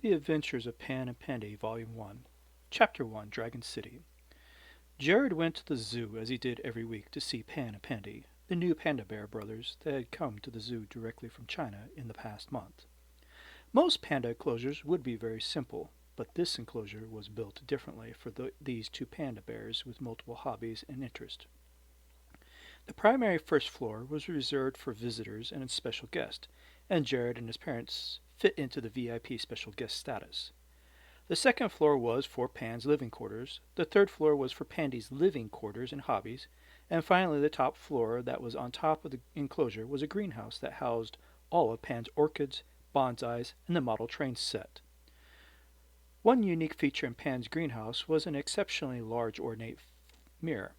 The Adventures of Pan and Pandi, Volume 1, Chapter 1, Dragon City. Jared went to the zoo as he did every week to see Pan and Pandi, the new panda bear brothers that had come to the zoo directly from China in the past month. Most panda enclosures would be very simple, but this enclosure was built differently for these two panda bears with multiple hobbies and interests. The primary first floor was reserved for visitors and special guests, and Jared and his parents fit into the VIP special guest status. The second floor was for Pan's living quarters, the third floor was for Pandy's living quarters and hobbies, and finally the top floor that was on top of the enclosure was a greenhouse that housed all of Pan's orchids, bonsais, and the model train set. One unique feature in Pan's greenhouse was an exceptionally large ornate mirror.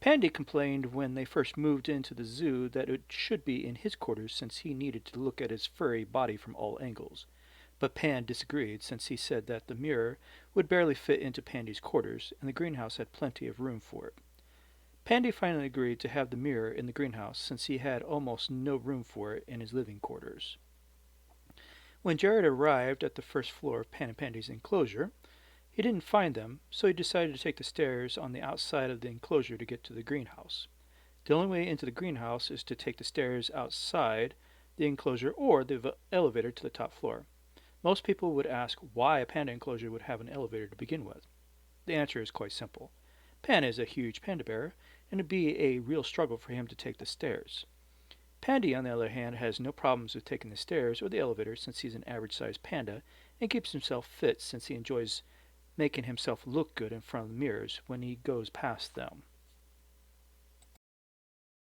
Pandy complained when they first moved into the zoo that it should be in his quarters since he needed to look at his furry body from all angles. But Pan disagreed since he said that the mirror would barely fit into Pandy's quarters and the greenhouse had plenty of room for it. Pandy finally agreed to have the mirror in the greenhouse since he had almost no room for it in his living quarters. When Jared arrived at the first floor of Pan and Pandy's enclosure, he didn't find them, so he decided to take the stairs on the outside of the enclosure to get to the greenhouse. The only way into the greenhouse is to take the stairs outside the enclosure or the elevator to the top floor. Most people would ask why a panda enclosure would have an elevator to begin with. The answer is quite simple. Pan is a huge panda bear, and it would be a real struggle for him to take the stairs. Pandy, on the other hand, has no problems with taking the stairs or the elevator since he's an average-sized panda and keeps himself fit since he enjoys making himself look good in front of the mirrors when he goes past them.